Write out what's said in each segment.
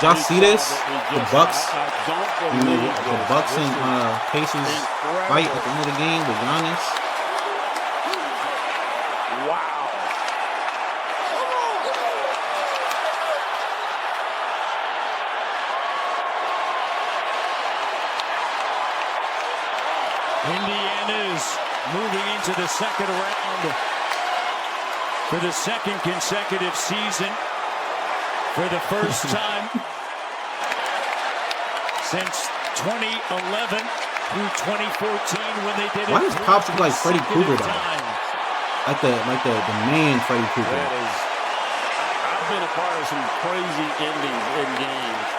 y'all see this? The Bucks, the Bucks and Pacers fight at the end of the game with Giannis. Wow. Indiana's moving into the second round for the second consecutive season. For the first time since 2011 through 2014 when they did it. Why does Pops look like Freddy Krueger though? Like the man Freddy Krueger. I've been a part of some crazy endings in games.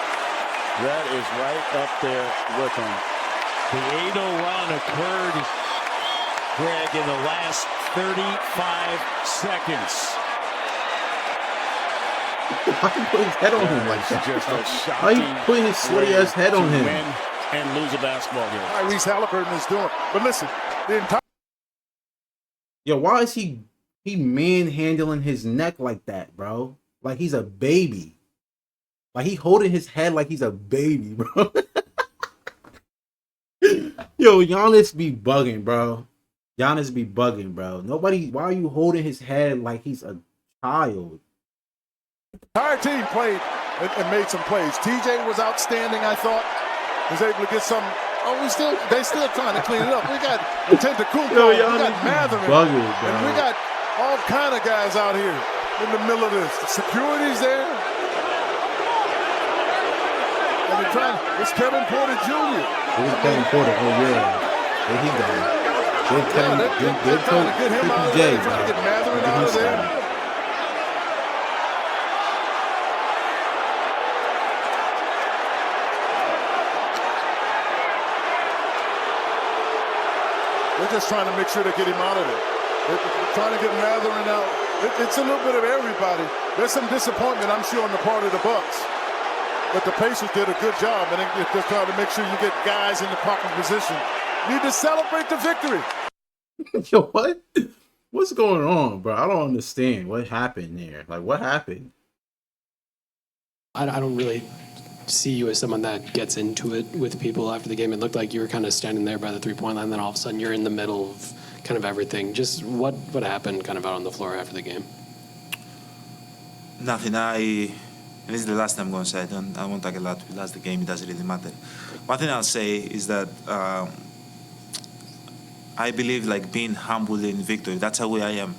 That is right up there with him. The 8-0 run occurred, Greg, in the last 35 seconds. Why are you putting his head on him like that? Just a shocking Why are you putting his sweaty ass head on him? win and lose a basketball game. Tyrese Haliburton is doing. But listen, the entire. Yo, why is he manhandling his neck like that, bro? Like he's a baby. Like he holding his head like he's a baby, bro. Yo, Giannis be bugging, bro. Giannis be bugging, bro. Why are you holding his head like he's a child? Entire team played and made some plays. TJ was outstanding, I thought. Was able to get some. Oh, they still trying to clean it up. We got Antetokounmpo, we got Mathurin, and we got all kind of guys out here in the middle of this. The security's there. And they're trying. It's Kevin Porter Jr. It's Kevin Porter. Oh yeah, there he goes. They're trying to get him out of there. They're trying to get Mathurin out of there. They're just trying to make sure they get him out of there. They're trying to get Mathurin out. It's a little bit of everybody. There's some disappointment, I'm sure, on the part of the Bucks. But the Pacers did a good job, and they're just trying to make sure you get guys in the proper position. You need to celebrate the victory. Yo, what? What's going on, bro? I don't understand. What happened there? Like, what happened? I don't really see you as someone that gets into it with people after the game. It looked like you were kind of standing there by the three-point line, then all of a sudden you're in the middle of kind of everything. Just what happened kind of out on the floor after the game? Nothing. This is the last time I'm going to say. I won't talk a lot. We lost the game. It doesn't really matter. One thing I'll say is that I believe like being humble in victory. That's how I am.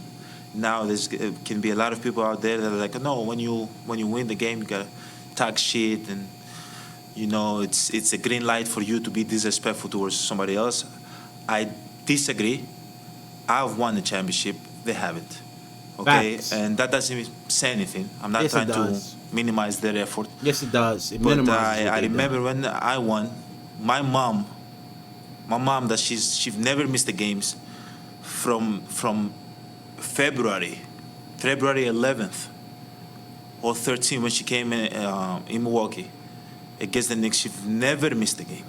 Now there's can be a lot of people out there that are like, no, when you win the game, you gotta talk shit, and you know it's a green light for you to be disrespectful towards somebody else. I disagree. I've won the championship. They haven't. Okay, Facts. And that doesn't say anything. I'm not trying to minimize their effort. Yes, it does. It but minimizes I remember when I won, my mom, that she's never missed the games from February 11th or 13th when she came in Milwaukee against the Knicks. She never missed a game.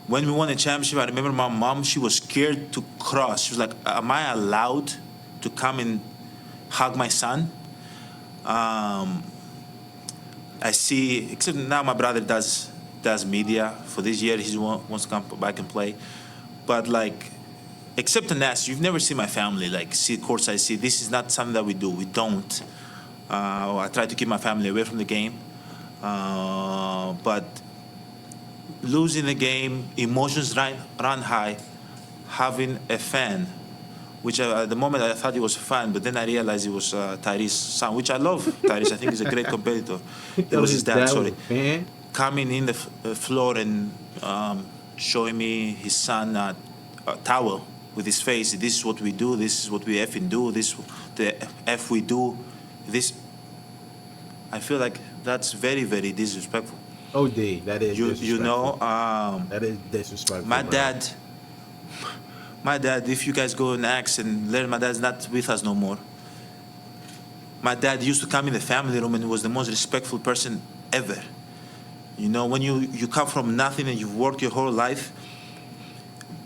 When we won the championship, I remember my mom, she was scared to cross. She was like, am I allowed to come and hug my son? I see, except now my brother does media. For this year, he wants to come back and play. But like, except in that, you've never seen my family like see courtside. See, this is not something that we do. We don't. I try to keep my family away from the game. But losing the game, emotions run high. Having a fan, which at the moment I thought he was a fan, but then I realized it was Tyrese's son, which I love. Tyrese, I think he's a great competitor. It was his dad, sorry. Coming in the floor and showing me his son a towel with his face. This is what we do. This is what we effing do. This the F we do. This. I feel like that's very, very disrespectful. Oh, D, that is disrespectful. You know, that is disrespectful. My dad, if you guys go and ask and learn, my dad's not with us no more. My dad used to come in the family room and he was the most respectful person ever. You know, when you come from nothing and you've worked your whole life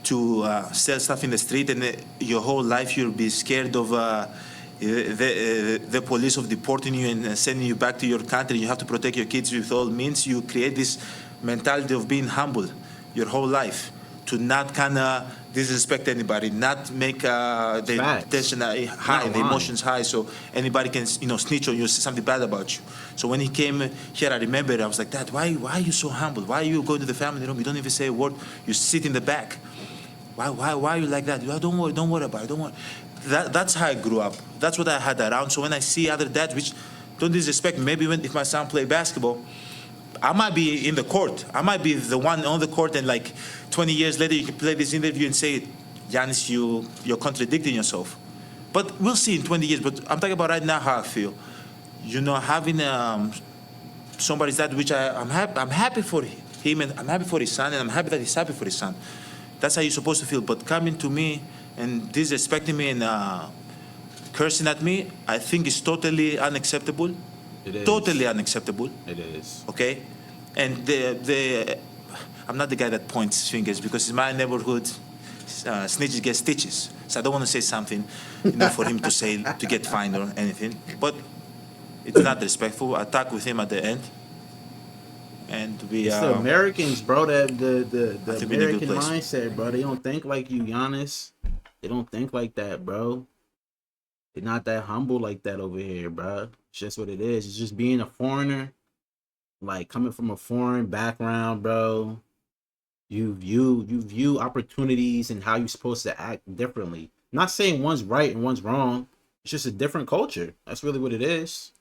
to sell stuff in the street, and your whole life you'll be scared of the police of deporting you and sending you back to your country. You have to protect your kids with all means. You create this mentality of being humble your whole life, to not kind of disrespect anybody, not make the tension high, the emotions high, so anybody can snitch on you, say something bad about you. So when he came here, I remember I was like, Dad, why are you so humble? Why are you going to the family room? You don't even say a word. You sit in the back. Why are you like that? Don't worry about it. Don't worry. That's how I grew up. That's what I had around. So when I see other dads, which don't disrespect me, maybe if my son play basketball, I might be in the court. I might be the one on the court, and like 20 years later, you can play this interview and say, Giannis, you're contradicting yourself. But we'll see in 20 years. But I'm talking about right now how I feel. Having somebody's dad, which I'm happy for him, and I'm happy for his son, and I'm happy that he's happy for his son. That's how you're supposed to feel. But coming to me and disrespecting me and cursing at me, I think is totally unacceptable. It is. Totally unacceptable. It is. Okay? And I'm not the guy that points fingers, because in my neighborhood, snitches get stitches. So I don't want to say something, for him to get fined or anything. But it's not respectful. I talked with him at the end. And it's the Americans, bro. The American place. mindset, bro. They don't think like you, Giannis. They don't think like that, bro. They're not that humble like that over here, bro. It's just what it is. It's just being a foreigner, like coming from a foreign background, bro. You view opportunities and how you're supposed to act differently. Not saying one's right and one's wrong. It's just a different culture. That's really what it is.